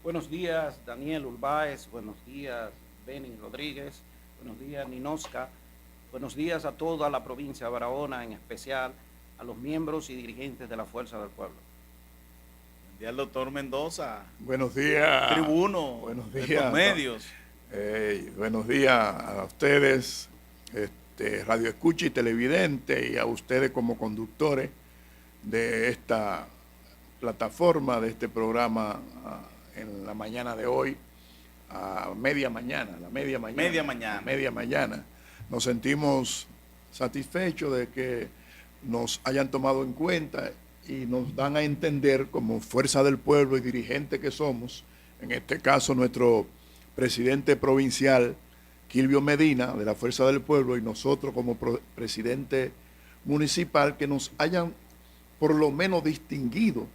Buenos días, Daniel Urbáez. Buenos días, Beni Rodríguez. Buenos días, Ninosca. Buenos días a toda la provincia de Barahona, en especial a los miembros y dirigentes de la Fuerza del Pueblo. Buen día al doctor Mendoza, Buenos días. tribuno Buenos de estos días. medios. Buenos días a ustedes, radio escucha y televidente, y a ustedes como conductores de esta plataforma, de este programa en la mañana de hoy, a media mañana. Media mañana. Nos sentimos satisfechos de que nos hayan tomado en cuenta y nos dan a entender como Fuerza del Pueblo y dirigente que somos, en este caso nuestro presidente provincial, Quilvio Medina, de la Fuerza del Pueblo, y nosotros como presidente municipal, que nos hayan por lo menos distinguido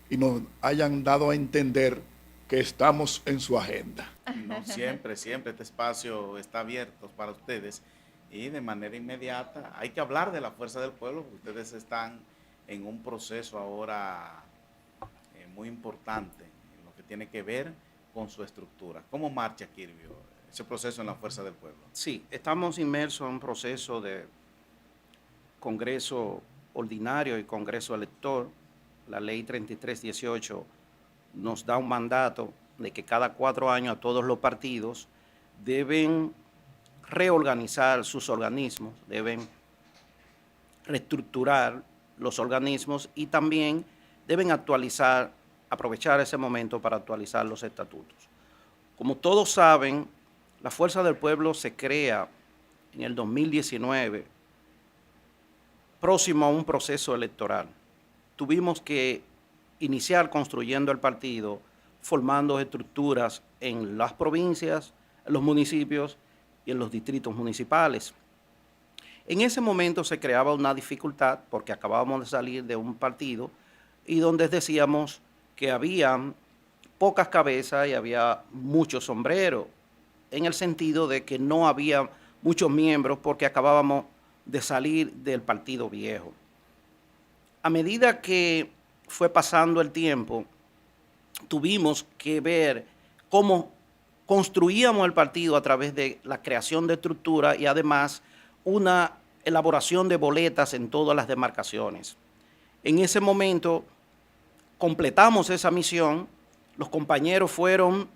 y nos hayan dado a entender que estamos en su agenda. No, siempre este espacio está abierto para ustedes y de manera inmediata hay que hablar de la Fuerza del Pueblo, porque ustedes están en un proceso ahora muy importante en lo que tiene que ver con su estructura. ¿Cómo marcha, Quilvio, ese proceso en la Fuerza del Pueblo? Sí, estamos inmersos en un proceso de Congreso ordinario y Congreso elector. La ley 3318 nos da un mandato de que cada 4 años a todos los partidos deben reorganizar sus organismos, deben reestructurar los organismos y también deben aprovechar ese momento para actualizar los estatutos. Como todos saben, la Fuerza del Pueblo se crea en el 2019, próximo a un proceso electoral. Tuvimos que iniciar construyendo el partido, formando estructuras en las provincias, en los municipios y en los distritos municipales. En ese momento se creaba una dificultad porque acabábamos de salir de un partido y donde decíamos que había pocas cabezas y había muchos sombreros, en el sentido de que no había muchos miembros porque acabábamos de salir del partido viejo. A medida que fue pasando el tiempo, tuvimos que ver cómo construíamos el partido a través de la creación de estructura y además una elaboración de boletas en todas las demarcaciones. En ese momento completamos esa misión, los compañeros fueron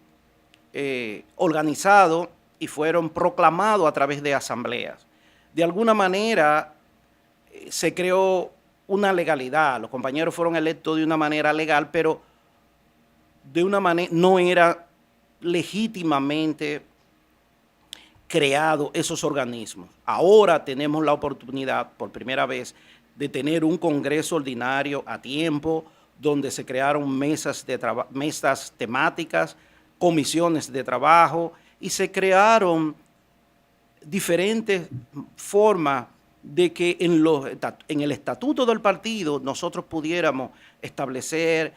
organizados y fueron proclamados a través de asambleas. De alguna manera se creó una legalidad, los compañeros fueron electos de una manera legal, pero de una manera no era legítimamente creado esos organismos. Ahora tenemos la oportunidad, por primera vez, de tener un congreso ordinario a tiempo, donde se crearon mesas temáticas, comisiones de trabajo, y se crearon diferentes formas de que en el estatuto del partido nosotros pudiéramos establecer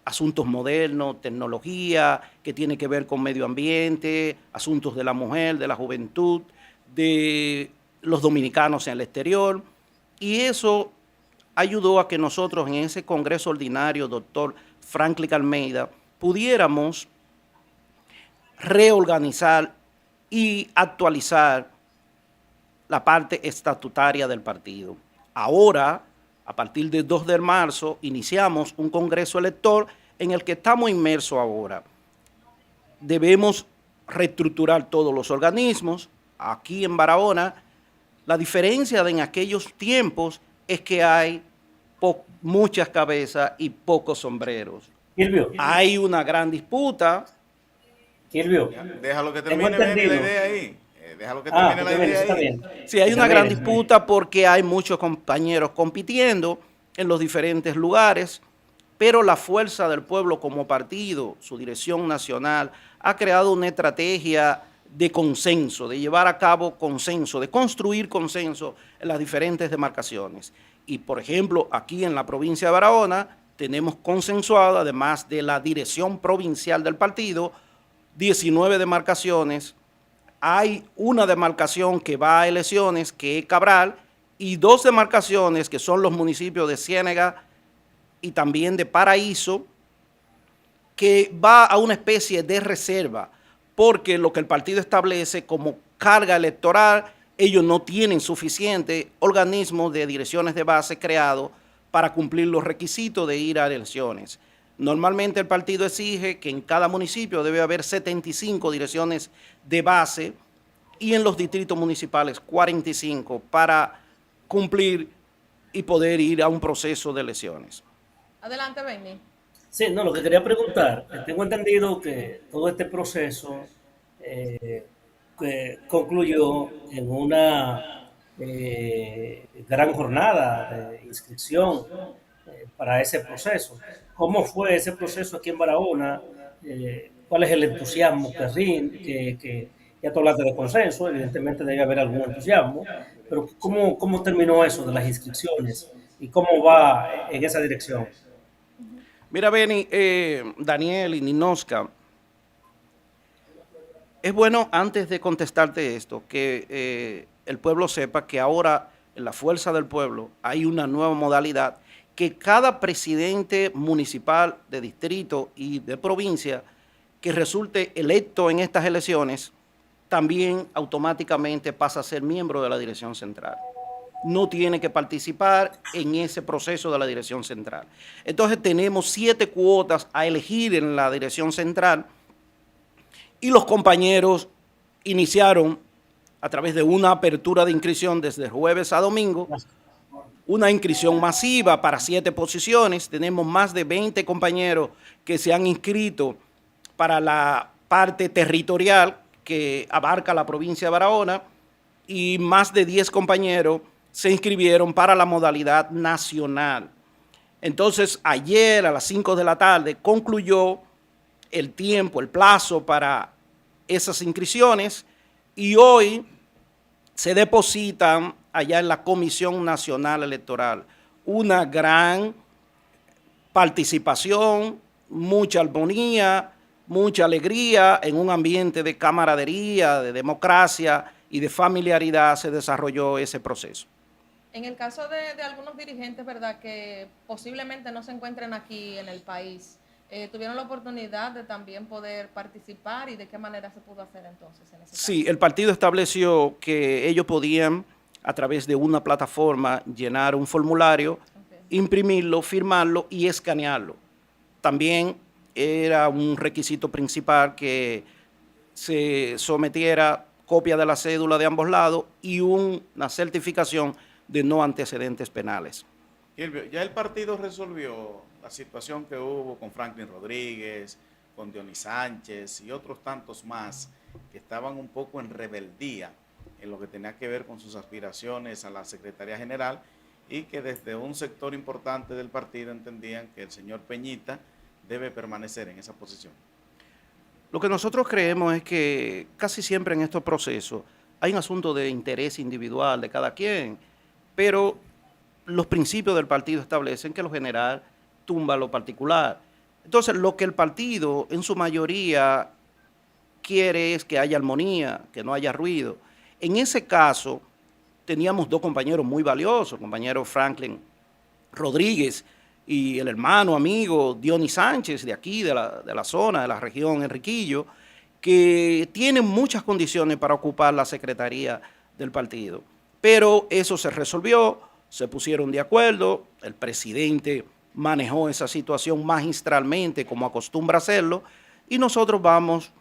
asuntos modernos, tecnología, que tiene que ver con medio ambiente, asuntos de la mujer, de la juventud, de los dominicanos en el exterior. Y eso ayudó a que nosotros en ese congreso ordinario, doctor Franklin Almeida, pudiéramos reorganizar y actualizar la parte estatutaria del partido. Ahora, a partir del 2 de marzo, iniciamos un congreso elector en el que estamos inmersos ahora. Debemos reestructurar todos los organismos. Aquí en Barahona, la diferencia de en aquellos tiempos es que hay muchas cabezas y pocos sombreros. Silvio. Hay una gran disputa. Silvio. Déjalo que termine la idea ahí. Déjalo que termine la idea ahí. Sí, hay una gran disputa porque hay muchos compañeros compitiendo en los diferentes lugares, pero la Fuerza del Pueblo como partido, su dirección nacional, ha creado una estrategia de consenso, de llevar a cabo consenso, de construir consenso en las diferentes demarcaciones. Y, por ejemplo, aquí en la provincia de Barahona tenemos consensuado, además de la dirección provincial del partido, 19 demarcaciones. Hay una demarcación que va a elecciones, que es Cabral, y 2 demarcaciones que son los municipios de Ciénega y también de Paraíso, que va a una especie de reserva, porque lo que el partido establece como carga electoral, ellos no tienen suficiente organismo de direcciones de base creado para cumplir los requisitos de ir a elecciones. Normalmente el partido exige que en cada municipio debe haber 75 direcciones de base y en los distritos municipales 45 para cumplir y poder ir a un proceso de elecciones. Adelante, Benny. Sí, no, lo que quería preguntar, tengo entendido que todo este proceso que concluyó en una gran jornada de inscripción para ese proceso. ¿Cómo fue ese proceso aquí en Barahona? ¿Cuál es el entusiasmo que rinde? Ya tú hablaste de consenso, evidentemente debe haber algún entusiasmo, pero ¿cómo terminó eso de las inscripciones y cómo va en esa dirección? Mira, Benny, Daniel y Ninoska, es bueno antes de contestarte esto que el pueblo sepa que ahora en la Fuerza del Pueblo hay una nueva modalidad que cada presidente municipal de distrito y de provincia que resulte electo en estas elecciones también automáticamente pasa a ser miembro de la dirección central. No tiene que participar en ese proceso de la dirección central. Entonces tenemos 7 cuotas a elegir en la dirección central y los compañeros iniciaron a través de una apertura de inscripción desde jueves a domingo, una inscripción masiva para 7 posiciones. Tenemos más de 20 compañeros que se han inscrito para la parte territorial que abarca la provincia de Barahona y más de 10 compañeros se inscribieron para la modalidad nacional. Entonces, ayer a las 5 de la tarde concluyó el tiempo, el plazo para esas inscripciones y hoy se depositan allá en la Comisión Nacional Electoral. Una gran participación, mucha armonía, mucha alegría, en un ambiente de camaradería, de democracia y de familiaridad se desarrolló ese proceso. En el caso de algunos dirigentes, ¿verdad?, que posiblemente no se encuentren aquí en el país, ¿tuvieron la oportunidad de también poder participar y de qué manera se pudo hacer entonces en ese caso? Sí, el partido estableció que ellos podían, a través de una plataforma, llenar un formulario, imprimirlo, firmarlo y escanearlo. También era un requisito principal que se sometiera copia de la cédula de ambos lados y una certificación de no antecedentes penales. Silvio, ya el partido resolvió la situación que hubo con Franklin Rodríguez, con Dionis Sánchez y otros tantos más que estaban un poco en rebeldía en lo que tenía que ver con sus aspiraciones a la Secretaría General y que desde un sector importante del partido entendían que el señor Peñita debe permanecer en esa posición. Lo que nosotros creemos es que casi siempre en estos procesos hay un asunto de interés individual de cada quien, pero los principios del partido establecen que lo general tumba lo particular. Entonces, lo que el partido en su mayoría quiere es que haya armonía, que no haya ruido. En ese caso, teníamos 2 compañeros muy valiosos, el compañero Franklin Rodríguez y el hermano, amigo Dionis Sánchez, de aquí, de la zona, de la región Enriquillo, que tienen muchas condiciones para ocupar la secretaría del partido. Pero eso se resolvió, se pusieron de acuerdo, el presidente manejó esa situación magistralmente como acostumbra hacerlo y nosotros vamos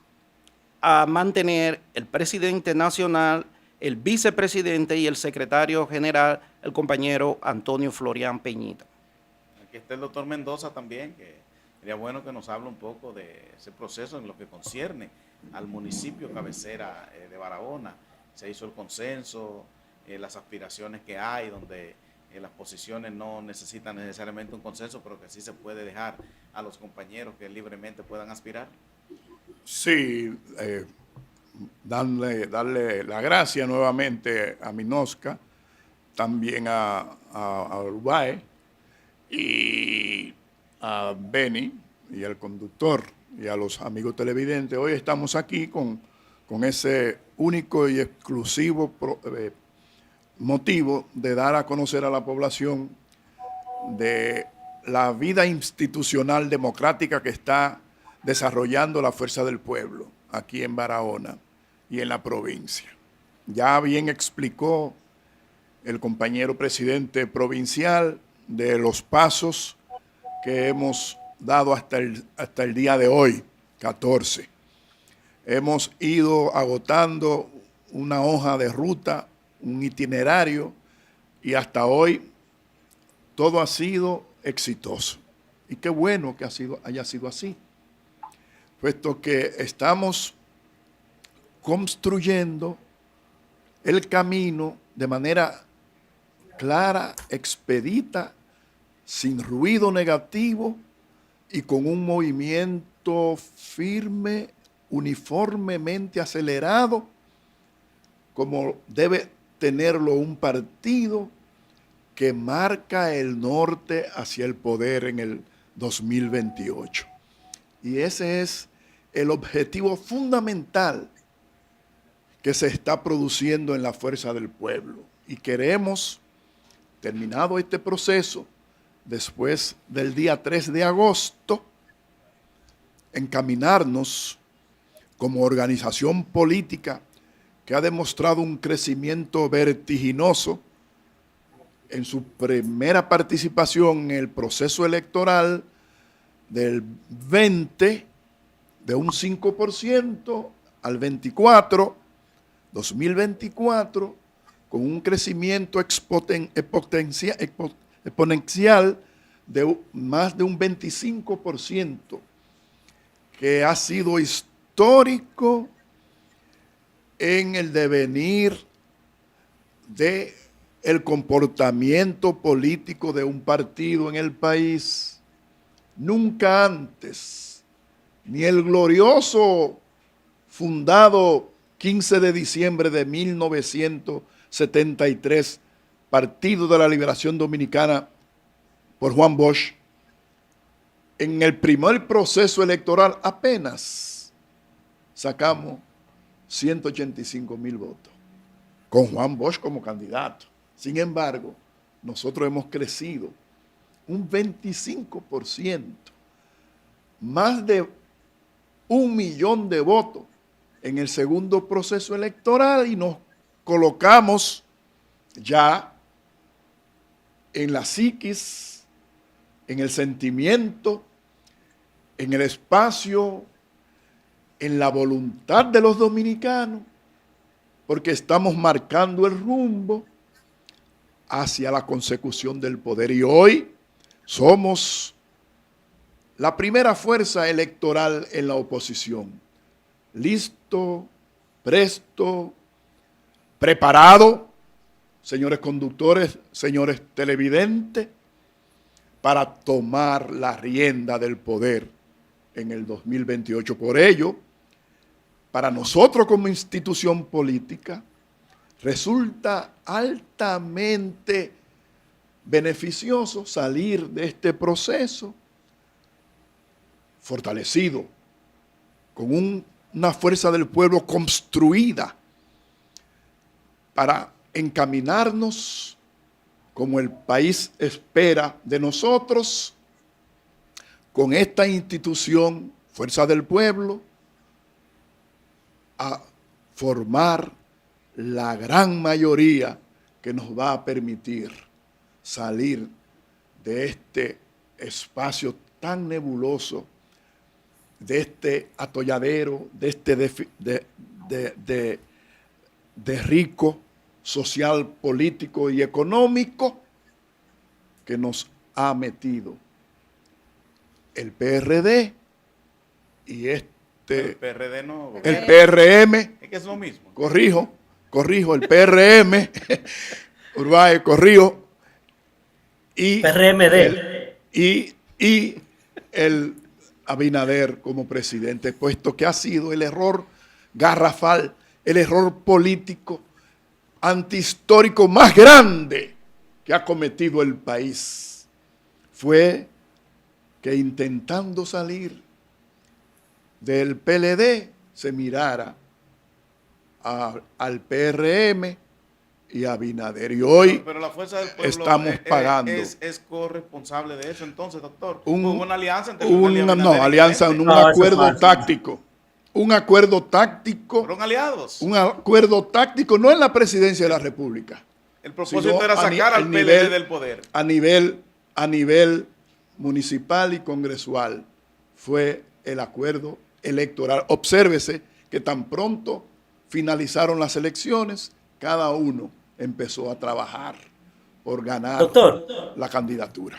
a mantener el presidente nacional, el vicepresidente y el secretario general, el compañero Antonio Florián Peñita. Aquí está el doctor Mendoza también, que sería bueno que nos hable un poco de ese proceso en lo que concierne al municipio cabecera de Barahona. Se hizo el consenso, las aspiraciones que hay, donde las posiciones no necesitan necesariamente un consenso, pero que sí se puede dejar a los compañeros que libremente puedan aspirar. Sí, darle la gracia nuevamente a Minosca, también a Uruguay y a Benny y al conductor y a los amigos televidentes. Hoy estamos aquí con ese único y exclusivo motivo de dar a conocer a la población de la vida institucional democrática que está desarrollando la fuerza del pueblo aquí en Barahona y en la provincia. Ya bien explicó el compañero presidente provincial de los pasos que hemos dado hasta el día de hoy, 14. Hemos ido agotando una hoja de ruta, un itinerario, y hasta hoy todo ha sido exitoso. Y qué bueno que haya sido así, puesto que estamos construyendo el camino de manera clara, expedita, sin ruido negativo y con un movimiento firme, uniformemente acelerado, como debe tenerlo un partido que marca el norte hacia el poder en el 2028. Y ese es el objetivo fundamental que se está produciendo en la fuerza del pueblo. Y queremos, terminado este proceso, después del día 3 de agosto, encaminarnos como organización política que ha demostrado un crecimiento vertiginoso en su primera participación en el proceso electoral del 20, de un 5% al 24, 2024, con un crecimiento exponencial de más de un 25%, que ha sido histórico en el devenir de el comportamiento político de un partido en el país. Nunca antes, ni el glorioso fundado 15 de diciembre de 1973, Partido de la Liberación Dominicana por Juan Bosch, en el primer proceso electoral apenas sacamos 185,000 votos, con Juan Bosch como candidato. Sin embargo, nosotros hemos crecido un 25%, más de 1 millón de votos en el segundo proceso electoral, y nos colocamos ya en la psiquis, en el sentimiento, en el espacio, en la voluntad de los dominicanos, porque estamos marcando el rumbo hacia la consecución del poder. Y hoy somos la primera fuerza electoral en la oposición. Listo, presto, preparado, señores conductores, señores televidentes, para tomar la rienda del poder en el 2028. Por ello, para nosotros como institución política, resulta altamente beneficioso salir de este proceso fortalecido, con una fuerza del pueblo construida para encaminarnos, como el país espera de nosotros, con esta institución, Fuerza del Pueblo, a formar la gran mayoría que nos va a permitir salir de este espacio tan nebuloso, de este atolladero, de este de rico social, político y económico que nos ha metido el PRD y El PRD no. el PRM, Es que es lo mismo. corrijo, el PRM, Urbay, corrijo, y PRMD. y el Abinader como presidente, puesto que ha sido el error garrafal, el error político antihistórico más grande que ha cometido el país. Fue que intentando salir del PLD se mirara al PRM y Abinader. Y hoy pero la fuerza del pueblo estamos pagando. Es corresponsable de eso entonces, doctor. Un- Hubo una alianza entre un- Leonel y Abinader. no, alianza, evidente. un No, eso es acuerdo falso. táctico. Un acuerdo táctico. Fueron aliados. Un acuerdo táctico, no en la presidencia de la República. El propósito sino era sacar al PLD del poder. A nivel municipal y congresual fue el acuerdo electoral. Obsérvese que tan pronto finalizaron las elecciones, cada uno empezó a trabajar por ganar Doctor. la candidatura.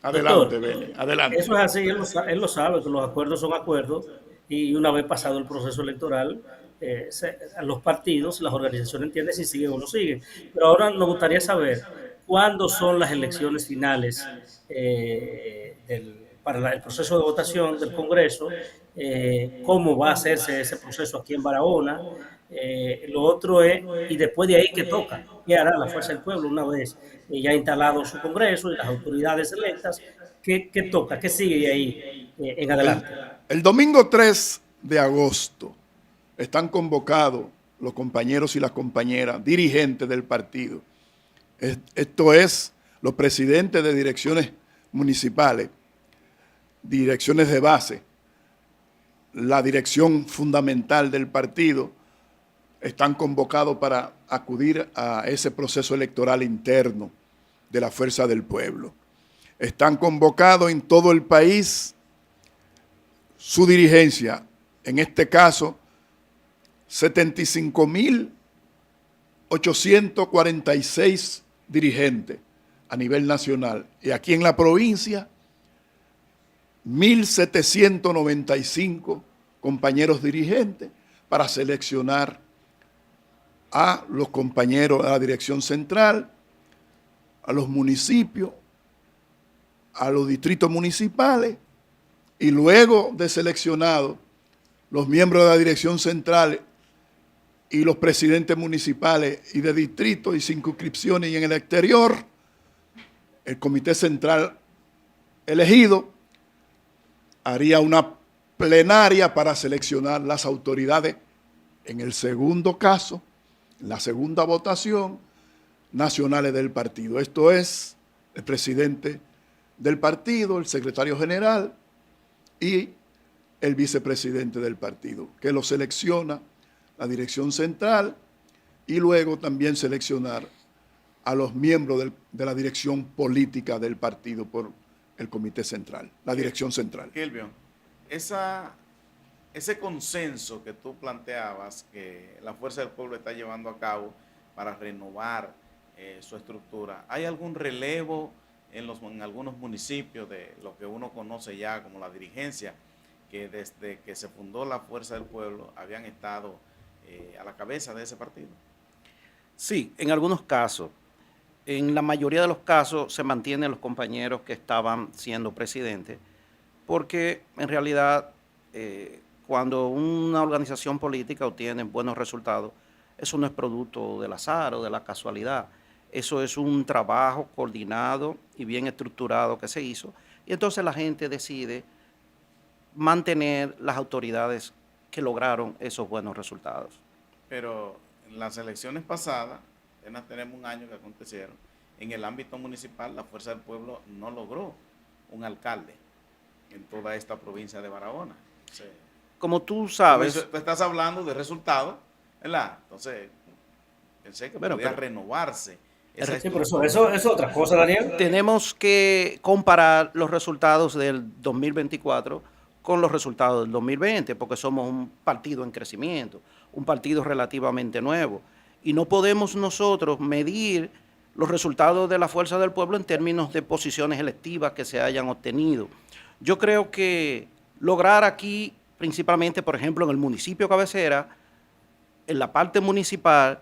Adelante, Beni, adelante. Eso es así, él lo sabe, que los acuerdos son acuerdos y una vez pasado el proceso electoral, los partidos, las organizaciones entienden si siguen o no siguen. Pero ahora nos gustaría saber cuándo son las elecciones finales para el proceso de votación del Congreso, cómo va a hacerse ese proceso aquí en Barahona. Lo otro es, y después de ahí, ¿qué toca? ¿Qué hará la Fuerza del Pueblo una vez ya instalado su Congreso y las autoridades electas? ¿Qué toca? ¿Qué sigue de ahí en adelante? El domingo 3 de agosto están convocados los compañeros y las compañeras dirigentes del partido. Esto es, los presidentes de direcciones municipales, direcciones de base, la dirección fundamental del partido, están convocados para acudir a ese proceso electoral interno de la Fuerza del Pueblo. Están convocados en todo el país su dirigencia, en este caso 75.846 dirigentes a nivel nacional. Y aquí en la provincia, 1.795 compañeros dirigentes para seleccionar a los compañeros de la dirección central, a los municipios, a los distritos municipales, y luego de seleccionados los miembros de la dirección central y los presidentes municipales y de distritos y circunscripciones y en el exterior, el comité central elegido haría una plenaria para seleccionar las autoridades en el segundo caso, en la segunda votación, nacionales del partido. Esto es el presidente del partido, el secretario general y el vicepresidente del partido, que lo selecciona la dirección central y luego también seleccionar a los miembros de la dirección política del partido por el comité central, la dirección central. Kilvio, ese consenso que tú planteabas que la Fuerza del Pueblo está llevando a cabo para renovar su estructura, ¿hay algún relevo en algunos municipios de lo que uno conoce ya como la dirigencia, que desde que se fundó la Fuerza del Pueblo habían estado a la cabeza de ese partido? Sí, en algunos casos. En la mayoría de los casos se mantienen los compañeros que estaban siendo presidentes, porque en realidad cuando una organización política obtiene buenos resultados, eso no es producto del azar o de la casualidad. Eso es un trabajo coordinado y bien estructurado que se hizo, y entonces la gente decide mantener las autoridades que lograron esos buenos resultados. Pero en las elecciones pasadas, apenas tenemos un año que acontecieron, en el ámbito municipal la Fuerza del Pueblo no logró un alcalde en toda esta provincia de Barahona. Entonces, como tú sabes, tú estás hablando de resultados, ¿verdad? Entonces, pensé que podía renovarse. Sí, pero eso es otra cosa, Daniel. Tenemos que comparar los resultados del 2024 con los resultados del 2020, porque somos un partido en crecimiento, un partido relativamente nuevo, y no podemos nosotros medir los resultados de la Fuerza del Pueblo en términos de posiciones electivas que se hayan obtenido. Yo creo que lograr aquí, principalmente, por ejemplo, en el municipio cabecera, en la parte municipal,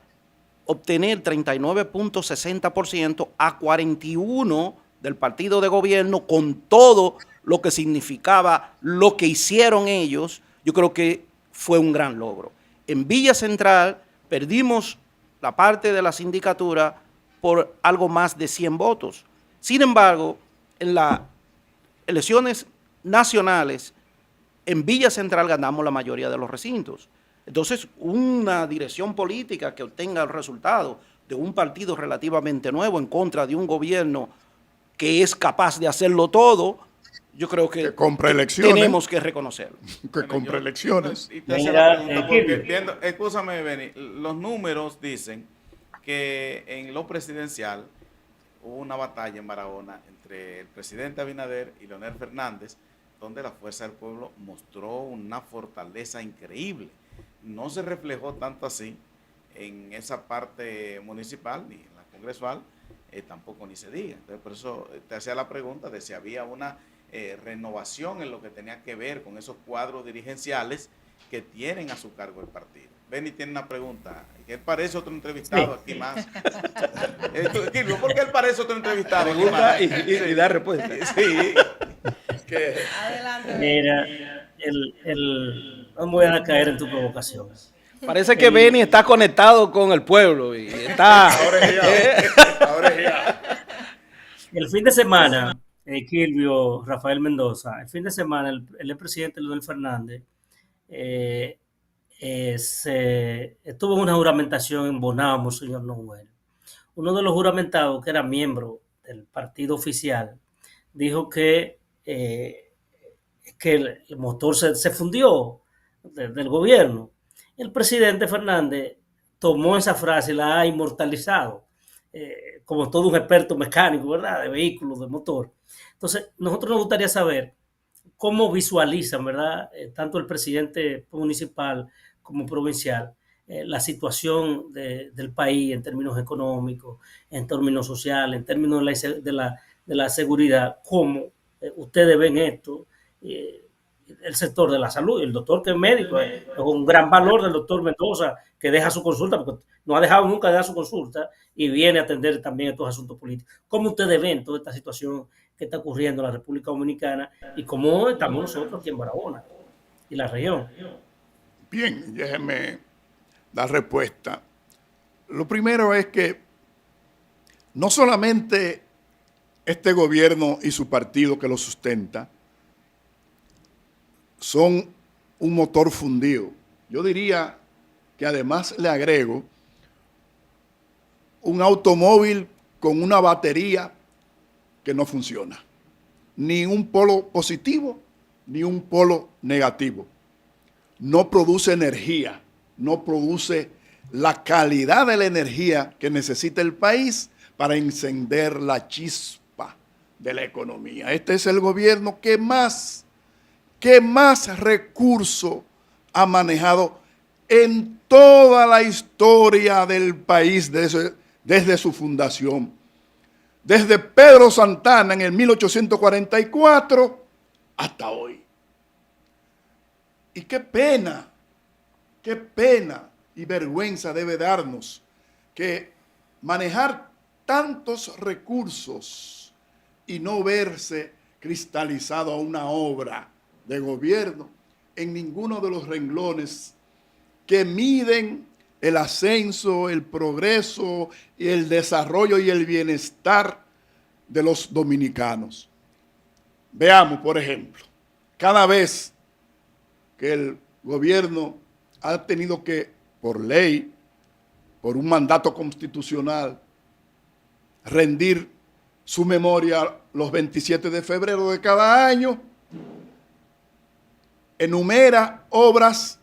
obtener 39.60% a 41% del partido de gobierno, con todo lo que significaba lo que hicieron ellos, yo creo que fue un gran logro. En Villa Central perdimos la parte de la sindicatura por algo más de 100 votos. Sin embargo, en las elecciones nacionales, en Villa Central ganamos la mayoría de los recintos. Entonces, una dirección política que obtenga el resultado de un partido relativamente nuevo en contra de un gobierno que es capaz de hacerlo todo, yo creo que compra elecciones. tenemos que reconocerlo. Que compra elecciones. Y te hacía Mira, la pregunta porque Kirby. viendo, escúchame, Benny, los números dicen que en lo presidencial hubo una batalla en Barahona entre el presidente Abinader y Leonel Fernández, donde la Fuerza del Pueblo mostró una fortaleza increíble. No se reflejó tanto así en esa parte municipal ni en la congresual, tampoco ni se diga. Entonces, por eso te hacía la pregunta de si había una renovación en lo que tenía que ver con esos cuadros dirigenciales que tienen a su cargo el partido. Benny tiene una pregunta. ¿Qué parece otro entrevistado aquí más? Kirby, ¿por qué él parece otro entrevistado aquí más? Y dar respuesta. Sí. Adelante. Mira, no me voy a caer en tu provocación. Parece que Benny está conectado con el pueblo y está... Ahora ya. El fin de semana, Kilvio, Rafael Mendoza, el fin de semana el presidente Leonel Fernández estuvo en una juramentación en Bonao, Monseñor Noel. Uno de los juramentados, que era miembro del partido oficial, dijo que el motor se fundió del gobierno. El presidente Fernández tomó esa frase y la ha inmortalizado, como todo un experto mecánico, ¿verdad? De vehículos, de motor. Entonces, nosotros nos gustaría saber cómo visualizan, ¿verdad? Tanto el presidente municipal como provincial, la situación del país en términos económicos, en términos sociales, en términos de la seguridad, cómo ustedes ven esto, el sector de la salud, el doctor que es médico, es un gran valor del doctor Mendoza, que deja su consulta, porque no ha dejado nunca de dar su consulta y viene a atender también estos asuntos políticos. ¿Cómo ustedes ven toda esta situación que está ocurriendo en la República Dominicana y cómo estamos nosotros aquí en Barahona y la región? Bien, déjenme dar respuesta. Lo primero es que no solamente este gobierno y su partido que lo sustenta son un motor fundido. Yo diría que además le agrego un automóvil con una batería que no funciona. Ni un polo positivo, ni un polo negativo. No produce energía, no produce la calidad de la energía que necesita el país para encender la chispa de la economía. Este es el gobierno que más recursos ha manejado en toda la historia del país desde su fundación. Desde Pedro Santana en el 1844 hasta hoy. Y qué pena y vergüenza debe darnos que manejar tantos recursos y no verse cristalizado a una obra de gobierno en ninguno de los renglones que miden el ascenso, el progreso, y el desarrollo y el bienestar de los dominicanos. Veamos, por ejemplo, cada vez que el gobierno ha tenido que, por ley, por un mandato constitucional, rendir su memoria los 27 de febrero de cada año, enumera obras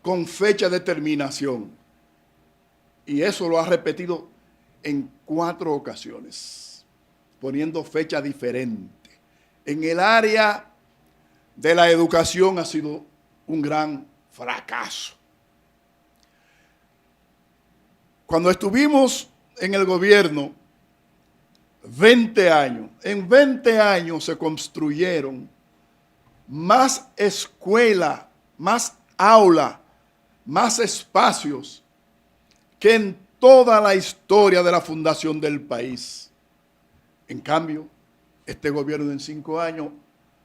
con fecha de terminación. Y eso lo ha repetido en 4 ocasiones, poniendo fecha diferente. En el área de la educación ha sido un gran fracaso. Cuando estuvimos en el gobierno 20 años, en 20 años se construyeron más escuela, más aula, más espacios que en toda la historia de la fundación del país. En cambio, este gobierno en 5 años,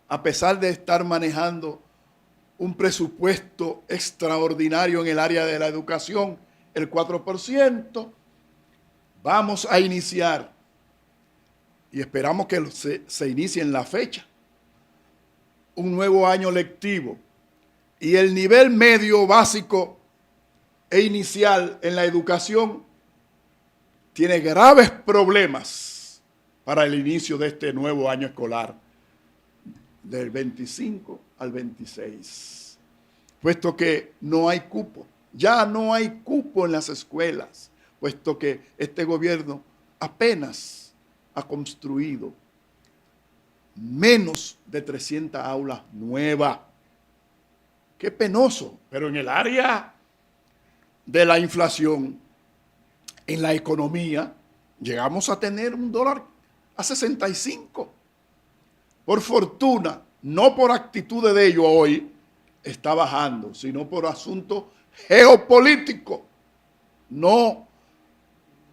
a pesar de estar manejando un presupuesto extraordinario en el área de la educación, el 4%, vamos a iniciar, y esperamos que se inicie en la fecha, un nuevo año lectivo. Y el nivel medio básico e inicial en la educación tiene graves problemas para el inicio de este nuevo año escolar del 25 al 26, puesto que no hay cupo, ya no hay cupo en las escuelas, puesto que este gobierno apenas ha construido menos de 300 aulas nuevas. Qué penoso, pero en el área de la inflación, en la economía, llegamos a tener $1 a 65. Por fortuna, no por actitudes de ellos hoy, está bajando, sino por asunto geopolítico, no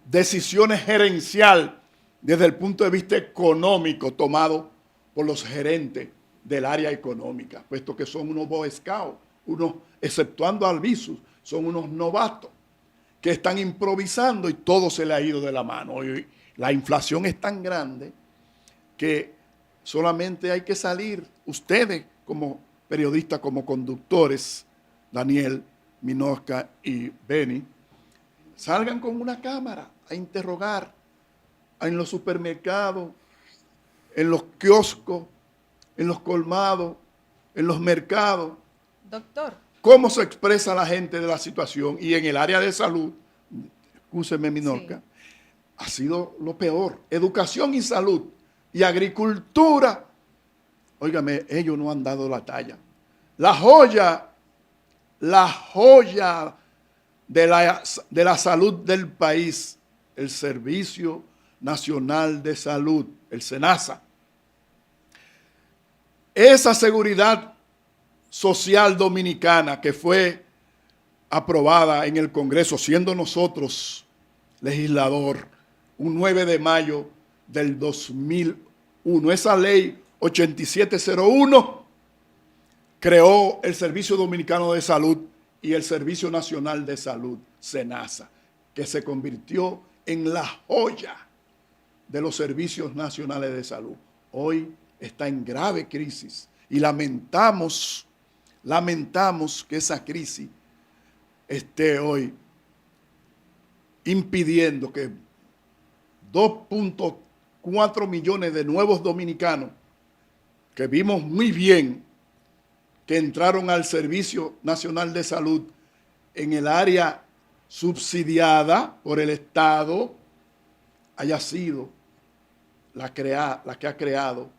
decisiones gerencial desde el punto de vista económico tomado por los gerentes del área económica, puesto que son unos Boy Scouts, unos, exceptuando a Albizu, son unos novatos que están improvisando y todo se le ha ido de la mano. Hoy la inflación es tan grande que solamente hay que salir, ustedes como periodistas, como conductores, Daniel, Minosca y Benny, salgan con una cámara a interrogar en los supermercados, en los kioscos, en los colmados, en los mercados. Doctor. ¿Cómo se expresa la gente de la situación? Y en el área de salud, escúcheme, Minorca, sí, ha sido lo peor. Educación y salud y agricultura. Óigame, ellos no han dado la talla. La joya de la salud del país, el Servicio Nacional de Salud, el SENASA. Esa seguridad social dominicana que fue aprobada en el Congreso, siendo nosotros legislador, un 9 de mayo del 2001. Esa ley 8701 creó el Servicio Dominicano de Salud y el Servicio Nacional de Salud, SENASA, que se convirtió en la joya de los servicios nacionales de salud. Hoy está en grave crisis y lamentamos que esa crisis esté hoy impidiendo que 2.4 millones de nuevos dominicanos que vimos muy bien que entraron al Servicio Nacional de Salud en el área subsidiada por el Estado haya sido la que ha creado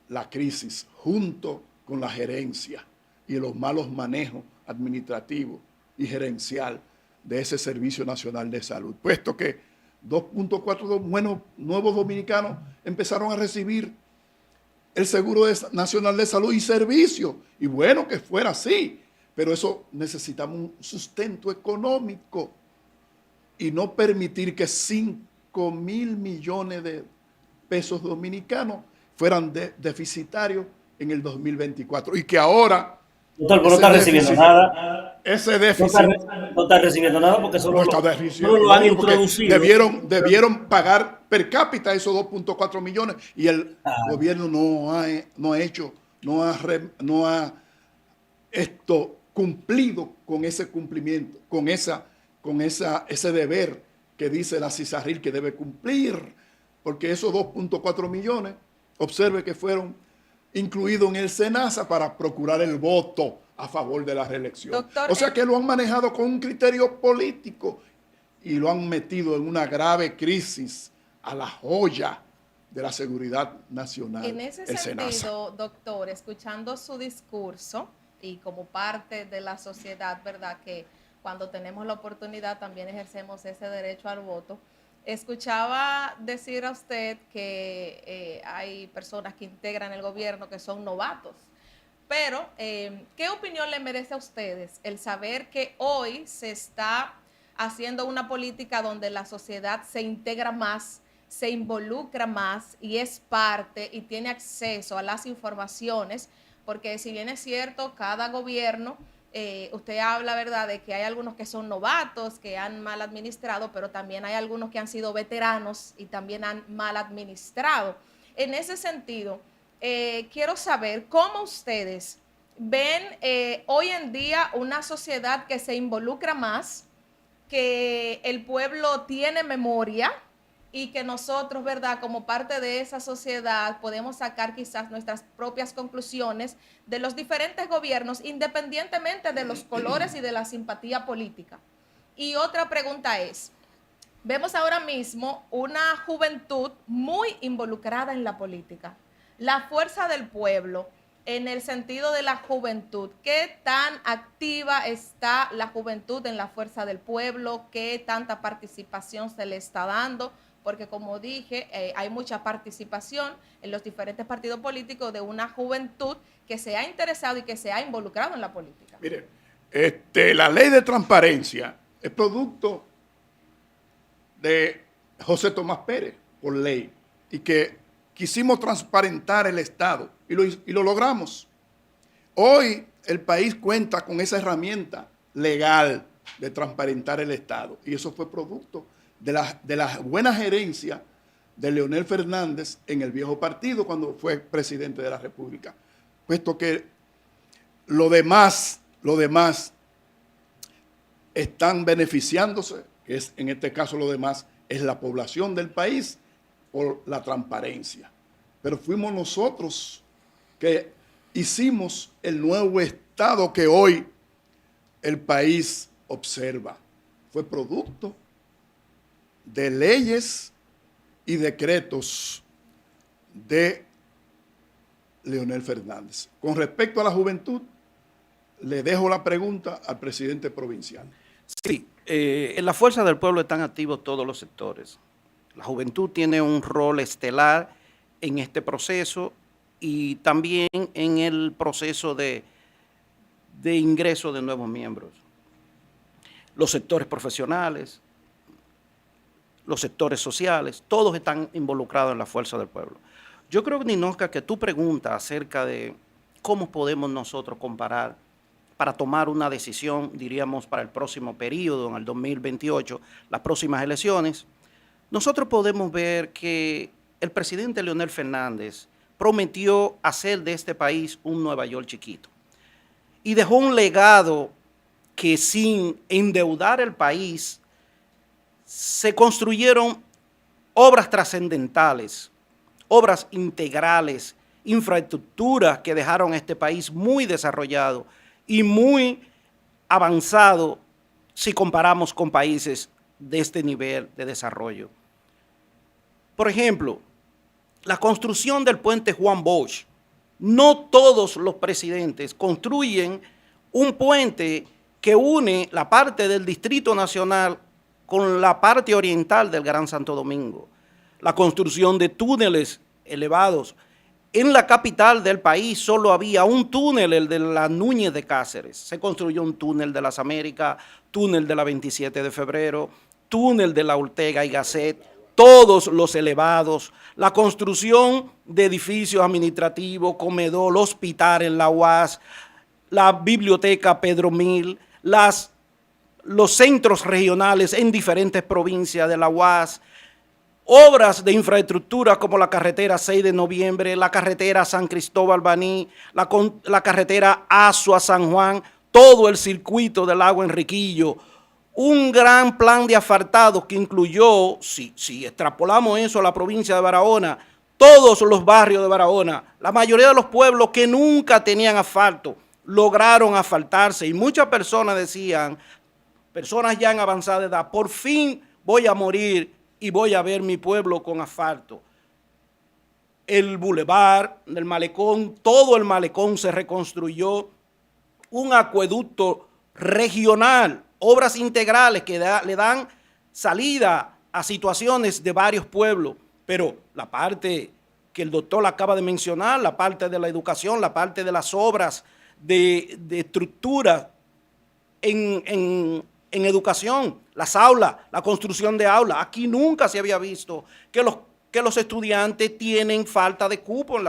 la crisis junto con la gerencia y los malos manejos administrativos y gerencial de ese Servicio Nacional de Salud, puesto que 2.4 nuevos dominicanos empezaron a recibir el Seguro Nacional de Salud y servicios, y bueno que fuera así, pero eso necesitamos un sustento económico y no permitir que 5.000 millones de pesos dominicanos fueran deficitarios en el 2024 y que ahora... Doctor, no está recibiendo nada. Ese déficit... No está recibiendo nada porque solo lo han introducido. Debieron pagar per cápita esos 2.4 millones y el gobierno no ha cumplido con ese cumplimiento, con ese deber que dice la CISARRIL que debe cumplir, porque esos 2.4 millones, observe que fueron incluido en el SENASA para procurar el voto a favor de la reelección. Doctor, o sea que lo han manejado con un criterio político y lo han metido en una grave crisis a la joya de la seguridad nacional. En ese sentido, doctor, escuchando su discurso y como parte de la sociedad, ¿verdad? Que cuando tenemos la oportunidad también ejercemos ese derecho al voto. Escuchaba decir a usted que hay personas que integran el gobierno que son novatos, pero ¿qué opinión le merece a ustedes el saber que hoy se está haciendo una política donde la sociedad se integra más, se involucra más y es parte y tiene acceso a las informaciones? Porque si bien es cierto, cada gobierno... usted habla, ¿verdad?, de que hay algunos que son novatos, que han mal administrado, pero también hay algunos que han sido veteranos y también han mal administrado. En ese sentido, quiero saber cómo ustedes ven hoy en día una sociedad que se involucra más, que el pueblo tiene memoria y que nosotros, ¿verdad?, como parte de esa sociedad podemos sacar quizás nuestras propias conclusiones de los diferentes gobiernos, independientemente de los colores y de la simpatía política. Y otra pregunta es, vemos ahora mismo una juventud muy involucrada en la política. La fuerza del pueblo, en el sentido de la juventud, ¿qué tan activa está la juventud en la fuerza del pueblo? ¿Qué tanta participación se le está dando? Porque como dije, hay mucha participación en los diferentes partidos políticos de una juventud que se ha interesado y que se ha involucrado en la política. Mire, la ley de transparencia es producto de José Tomás Pérez, por ley, y que quisimos transparentar el Estado y lo logramos. Hoy el país cuenta con esa herramienta legal de transparentar el Estado, y eso fue producto de la buena gerencia de Leonel Fernández en el viejo partido cuando fue presidente de la República, puesto que lo demás están beneficiándose, que es en este caso lo demás es la población del país por la transparencia. Pero fuimos nosotros que hicimos el nuevo Estado que hoy el país observa. Fue producto de leyes y decretos de Leonel Fernández. Con respecto a la juventud, le dejo la pregunta al presidente provincial. Sí, en la fuerza del pueblo están activos todos los sectores. La juventud tiene un rol estelar en este proceso y también en el proceso de ingreso de nuevos miembros. Los sectores profesionales, los sectores sociales, todos están involucrados en la fuerza del pueblo. Yo creo, Ninochka, que tu pregunta acerca de cómo podemos nosotros comparar para tomar una decisión, diríamos, para el próximo periodo, en el 2028, las próximas elecciones, nosotros podemos ver que el presidente Leonel Fernández prometió hacer de este país un Nueva York chiquito y dejó un legado que sin endeudar el país se construyeron obras trascendentales, obras integrales, infraestructuras que dejaron a este país muy desarrollado y muy avanzado si comparamos con países de este nivel de desarrollo. Por ejemplo, la construcción del puente Juan Bosch. No todos los presidentes construyen un puente que une la parte del Distrito Nacional con la parte oriental del Gran Santo Domingo. La construcción de túneles elevados. En la capital del país solo había un túnel, el de la Núñez de Cáceres. Se construyó un túnel de las Américas, túnel de la 27 de febrero, túnel de la Ortega y Gasset, todos los elevados, la construcción de edificios administrativos, comedor, hospital en la UAS, la biblioteca Pedro Mil, los centros regionales en diferentes provincias de la UAS, obras de infraestructura como la carretera 6 de noviembre, la carretera San Cristóbal Baní, la carretera Azua-San Juan, todo el circuito del lago Enriquillo, un gran plan de asfaltado que incluyó, si extrapolamos eso a la provincia de Barahona, todos los barrios de Barahona, la mayoría de los pueblos que nunca tenían asfalto, lograron asfaltarse y muchas personas decían, personas ya en avanzada edad, por fin voy a morir y voy a ver mi pueblo con asfalto. El bulevar del malecón, todo el malecón se reconstruyó, un acueducto regional, obras integrales que le dan salida a situaciones de varios pueblos, pero la parte que el doctor acaba de mencionar, la parte de la educación, la parte de las obras de estructura en educación, las aulas, la construcción de aulas. Aquí nunca se había visto que los estudiantes tienen falta de cupo en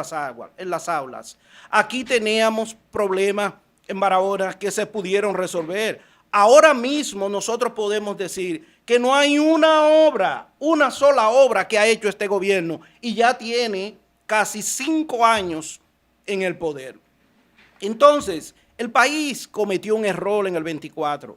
las aulas. Aquí teníamos problemas en Barahona que se pudieron resolver. Ahora mismo nosotros podemos decir que no hay una sola obra que ha hecho este gobierno y ya tiene casi 5 años en el poder. Entonces, el país cometió un error en el 24.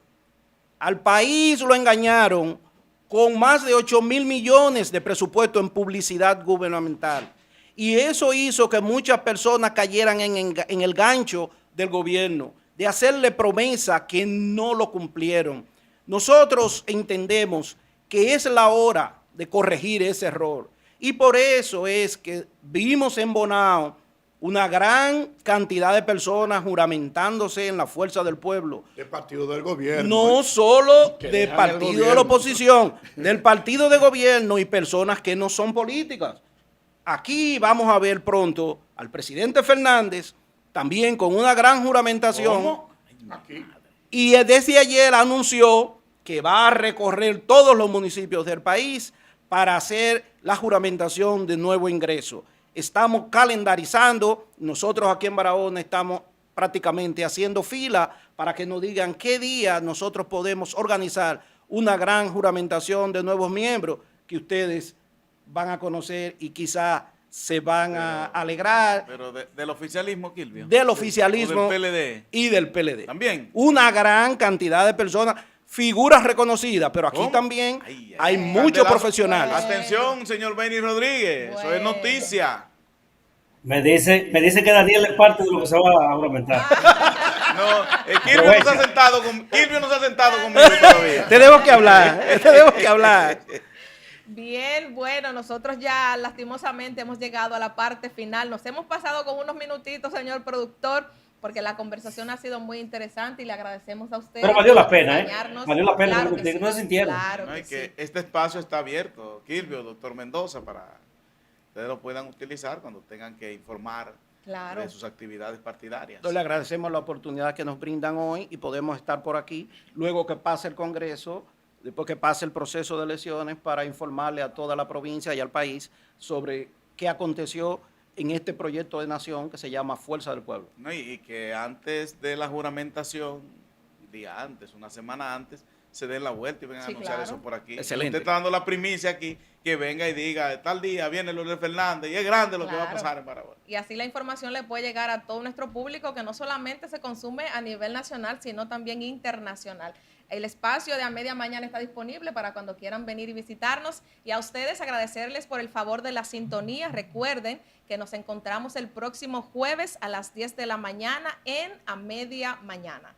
Al país lo engañaron con más de 8.000 millones de presupuesto en publicidad gubernamental. Y eso hizo que muchas personas cayeran en el gancho del gobierno, de hacerle promesas que no lo cumplieron. Nosotros entendemos que es la hora de corregir ese error. Y por eso es que vimos en Bonao una gran cantidad de personas juramentándose en la fuerza del pueblo. De partido del gobierno. No solo que de dejan el partido de la gobierno. oposición, del partido de gobierno y personas que no son políticas. Aquí vamos a ver pronto al presidente Fernández, también con una gran juramentación. ¿Cómo? Aquí. Y desde ayer anunció que va a recorrer todos los municipios del país para hacer la juramentación de nuevo ingreso. Estamos calendarizando, nosotros aquí en Barahona estamos prácticamente haciendo fila para que nos digan qué día nosotros podemos organizar una gran juramentación de nuevos miembros que ustedes van a conocer y quizá se van a alegrar Pero del oficialismo, Kilvio. del oficialismo O del PLD. y del PLD. También. Una gran cantidad de personas, figuras reconocidas, pero aquí ¿Cómo? también Ay, hay ay, muchos candelazo. profesionales. Atención, señor Benny Rodríguez. Eso es Bueno. noticia. Me dice que Daniel es parte de lo que se va a aumentar. No, Kilvio no se ha sentado conmigo todavía. Tenemos que hablar, tenemos que hablar. Bien, bueno, nosotros ya lastimosamente hemos llegado a la parte final. Nos hemos pasado con unos minutitos, señor productor, porque la conversación ha sido muy interesante y le agradecemos a usted. Pero valió la pena, ¿eh? acompañarnos. Valió la pena, Claro que no se sintieron. Claro No, y que que sí. este espacio está abierto, Kilvio, doctor Mendoza, para que ustedes lo puedan utilizar cuando tengan que informar Claro. de sus actividades partidarias. Entonces, le agradecemos la oportunidad que nos brindan hoy y podemos estar por aquí luego que pase el Congreso, después que pase el proceso de elecciones, para informarle a toda la provincia y al país sobre qué aconteció en este proyecto de nación que se llama Fuerza del Pueblo. No, y que antes de la juramentación, un día antes, una semana antes, se den la vuelta y vengan a Sí, anunciar claro. eso por aquí. Excelente. Usted está dando la primicia aquí, que venga y diga, tal día viene Lourdes Fernández y es grande lo que va a Claro. pasar en Barahona. Y así la información le puede llegar a todo nuestro público, que no solamente se consume a nivel nacional, sino también internacional. El espacio de A Media Mañana está disponible para cuando quieran venir y visitarnos. Y a ustedes agradecerles por el favor de la sintonía. Recuerden que nos encontramos el próximo jueves a las 10 de la mañana en A Media Mañana.